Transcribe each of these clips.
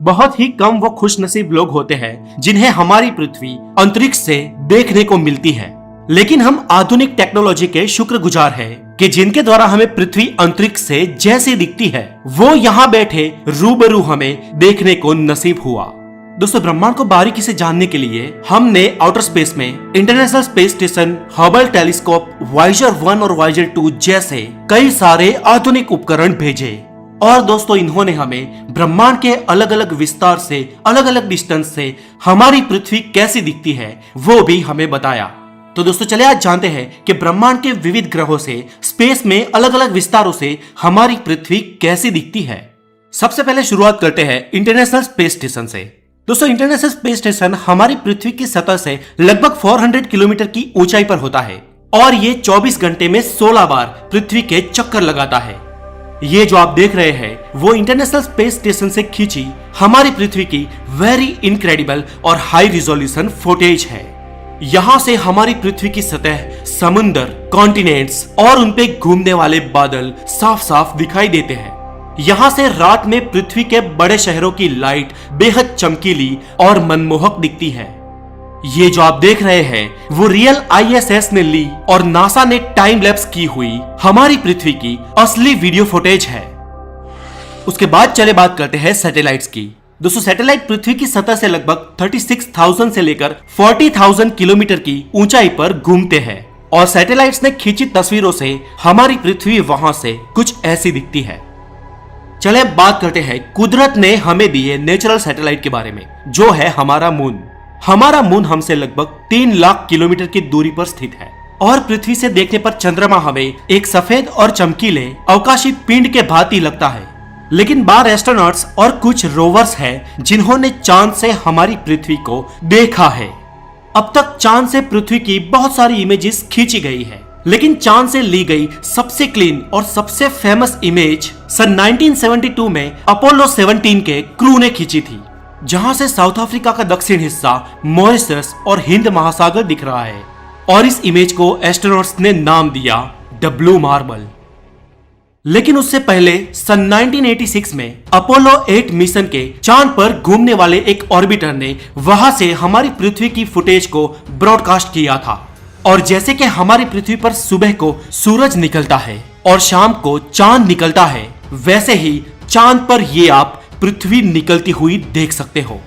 बहुत ही कम वो खुशनसीब लोग होते हैं जिन्हें हमारी पृथ्वी अंतरिक्ष से देखने को मिलती है, लेकिन हम आधुनिक टेक्नोलॉजी के शुक्रगुजार हैं कि जिनके द्वारा हमें पृथ्वी अंतरिक्ष से जैसी दिखती है वो यहाँ बैठे रूबरू हमें देखने को नसीब हुआ। दोस्तों, ब्रह्मांड को बारीकी से जानने के लिए हमने आउटर स्पेस में international space station, Hubble telescope, Voyager 1 और वॉयेजर 2 जैसे कई सारे आधुनिक उपकरण भेजे। और दोस्तों, इन्होंने हमें ब्रह्मांड के अलग अलग विस्तार से, अलग अलग डिस्टेंस से हमारी पृथ्वी कैसी दिखती है वो भी हमें बताया। तो दोस्तों, चलिए आज जानते हैं कि ब्रह्मांड के विविध ग्रहों से, स्पेस में अलग अलग विस्तारों से हमारी पृथ्वी कैसी दिखती है। सबसे पहले शुरुआत करते हैं इंटरनेशनल स्पेस स्टेशन से। दोस्तों, इंटरनेशनल स्पेस स्टेशन हमारी पृथ्वी की सतह से लगभग 400 किलोमीटर की ऊंचाई पर होता है और ये 24 घंटे में 16 बार पृथ्वी के चक्कर लगाता है। ये जो आप देख रहे हैं वो इंटरनेशनल स्पेस स्टेशन से खींची हमारी पृथ्वी की वेरी इनक्रेडिबल और हाई रिजोल्यूशन फुटेज है। यहाँ से हमारी पृथ्वी की सतह, समुंदर, कॉन्टिनेंट्स और उनपे घूमने वाले बादल साफ साफ दिखाई देते हैं। यहाँ से रात में पृथ्वी के बड़े शहरों की लाइट बेहद चमकीली और मनमोहक दिखती है। ये जो आप देख रहे हैं वो रियल ISS ने ली और नासा ने टाइम लैप्स की हुई हमारी पृथ्वी की असली वीडियो फुटेज है। उसके बाद चले बात करते हैं सैटेलाइट्स की। दोस्तों, सैटेलाइट पृथ्वी की सतह से लगभग 36,000 से लेकर 40,000 किलोमीटर की ऊंचाई पर घूमते हैं और सैटेलाइट्स ने खींची तस्वीरों से हमारी पृथ्वी वहां से कुछ ऐसी दिखती है। चले बात करते हैं कुदरत ने हमें दिए नेचुरल सैटेलाइट के बारे में, जो है हमारा मून। हमारा मून हमसे लगभग 3 लाख किलोमीटर की दूरी पर स्थित है और पृथ्वी से देखने पर चंद्रमा हमें एक सफेद और चमकीले अवकाशी पिंड के भांति लगता है। लेकिन 12 एस्ट्रोनॉट्स और कुछ रोवर्स हैं जिन्होंने चांद से हमारी पृथ्वी को देखा है। अब तक चांद से पृथ्वी की बहुत सारी इमेजेस खींची गई है, लेकिन चांद से ली गई सबसे क्लीन और सबसे फेमस इमेज सन 1972 में अपोलो 17 के क्रू ने खींची थी, जहां से साउथ अफ्रीका का दक्षिण हिस्सा, मॉरिशस और हिंद महासागर दिख रहा है और इस इमेज को एस्ट्रोनॉट्स ने नाम दिया द ब्लू मार्बल। लेकिन उससे पहले सन 1986 में अपोलो 8 मिशन के चांद पर घूमने वाले एक ऑर्बिटर ने वहां से हमारी पृथ्वी की फुटेज को ब्रॉडकास्ट किया था। और जैसे कि हमारी पृथ्वी पर सुबह को सूरज निकलता है और शाम को चांद निकलता है, वैसे ही चांद पर ये आप पृथ्वी निकलती हुई देख सकते हो।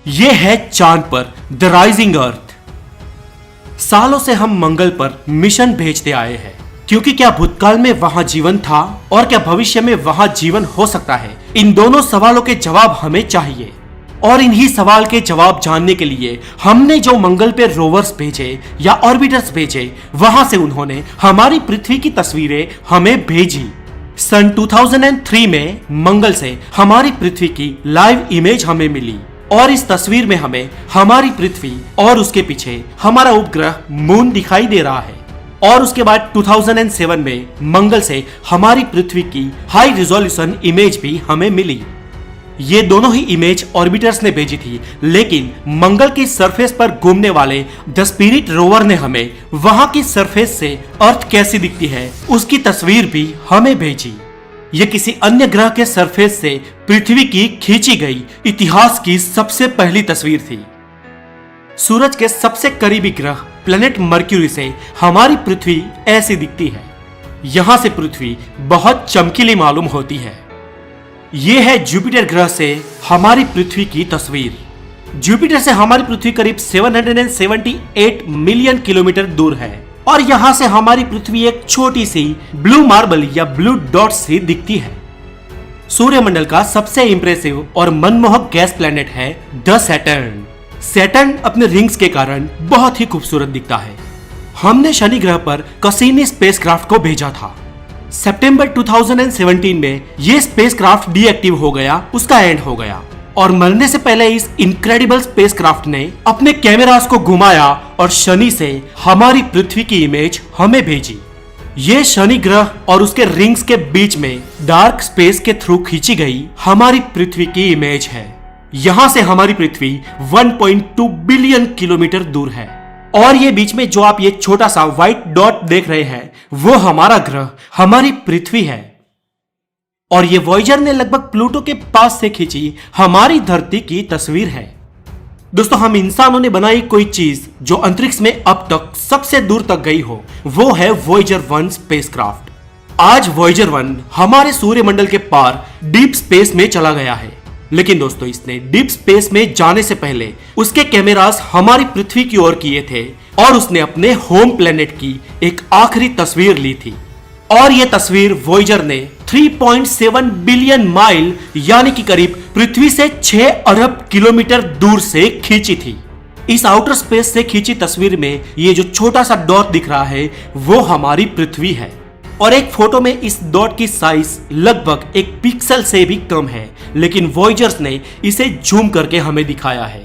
ये है चांद पर द राइजिंग अर्थ। सालों से हम मंगल पर मिशन भेजते आए हैं, क्योंकि क्या भूतकाल में वहां जीवन था और क्या भविष्य में वहां जीवन हो सकता है? इन दोनों सवालों के जवाब हमें चाहिए और इन्हीं सवाल के जवाब जानने के लिए हमने जो मंगल पे रोवर्स भेजे या ऑर्बिटर्स भेजे, वहां से उन्होंने हमारी पृथ्वी की तस्वीरें हमें भेजी। सन 2003 में मंगल से हमारी पृथ्वी की लाइव इमेज हमें मिली और इस तस्वीर में हमें हमारी पृथ्वी और उसके पीछे हमारा उपग्रह मून दिखाई दे रहा है। और उसके बाद 2007 में मंगल से हमारी पृथ्वी की हाई रिजोल्यूशन इमेज भी हमें मिली। ये दोनों ही इमेज ऑर्बिटर्स ने भेजी थी, लेकिन मंगल की सरफेस पर घूमने वाले द स्पिरिट रोवर ने हमें वहां की सरफेस से अर्थ कैसी दिखती है उसकी तस्वीर भी हमें भेजी। ये किसी अन्य ग्रह के सरफेस से पृथ्वी की खींची गई इतिहास की सबसे पहली तस्वीर थी। सूरज के सबसे करीबी ग्रह प्लेनेट मर्क्यूरी से हमारी पृथ्वी ऐसी दिखती है। यहां से पृथ्वी बहुत चमकीली मालूम होती है। यह है जुपिटर ग्रह से हमारी पृथ्वी की तस्वीर। जुपिटर से हमारी पृथ्वी करीब 778 मिलियन किलोमीटर दूर है और यहां से हमारी पृथ्वी एक छोटी सी ब्लू मार्बल या ब्लू डॉट सी दिखती है। सूर्यमंडल का सबसे इंप्रेसिव और मनमोहक गैस प्लैनेट है द सैटर्न। सैटर्न अपने रिंग्स के कारण बहुत ही खूबसूरत दिखता है। हमने शनि ग्रह पर कसीनी स्पेसक्राफ्ट को भेजा था। सितंबर 2017 में यह स्पेसक्राफ्ट डीएक्टिव हो गया, उसका एंड हो गया और मरने से पहले इस इनक्रेडिबल स्पेसक्राफ्ट ने अपने कैमरास को घुमाया और शनि से हमारी पृथ्वी की इमेज हमें भेजी। ये शनि ग्रह और उसके रिंग्स के बीच में डार्क स्पेस के थ्रू खींची गई हमारी पृथ्वी की इमेज है। यहां से हमारी पृथ्वी 1.2 बिलियन किलोमीटर दूर है और ये बीच में जो आप ये छोटा सा व्हाइट डॉट देख रहे हैं वो हमारा ग्रह, हमारी पृथ्वी है। और ये वॉयेजर ने लगभग प्लूटो के पास से खींची हमारी धरती की तस्वीर है। दोस्तों, हम इंसानों ने बनाई कोई चीज जो अंतरिक्ष में अब तक सबसे दूर तक गई हो, वो है वॉयेजर 1 स्पेसक्राफ्ट। आज वॉयेजर 1 हमारे सूर्यमंडल के पार डीप स्पेस में चला गया है। लेकिन दोस्तों, इसने डीप स्पेस में जाने से पहले उसके कैमरास हमारी पृथ्वी की ओर किए थे और उसने अपने होम प्लेनेट की एक आखिरी तस्वीर ली थी। और यह तस्वीर वॉयेजर ने 3.7 बिलियन माइल यानी कि करीब पृथ्वी से 6 अरब किलोमीटर दूर से खींची थी। इस आउटर स्पेस से खींची तस्वीर में ये जो छोटा सा डॉट दिख रहा है वो हमारी पृथ्वी है। और एक फोटो में इस डॉट की साइज लगभग 1 पिक्सल से भी कम है, लेकिन वॉयेजर्स ने इसे जूम करके हमें दिखाया है।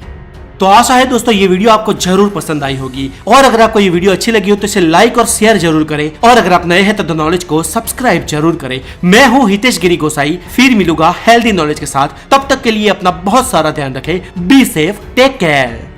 तो आशा है दोस्तों ये वीडियो आपको जरूर पसंद आई होगी, और अगर आपको ये वीडियो अच्छी लगी हो तो इसे लाइक और शेयर जरूर करें, और अगर आप नए हैं तो द नॉलेज को सब्सक्राइब जरूर करें। मैं हूं हितेश गिरी गोसाई, फिर मिलूंगा हेल्दी नॉलेज के साथ। तब तक के लिए अपना बहुत सारा ध्यान रखें। Be safe, take care.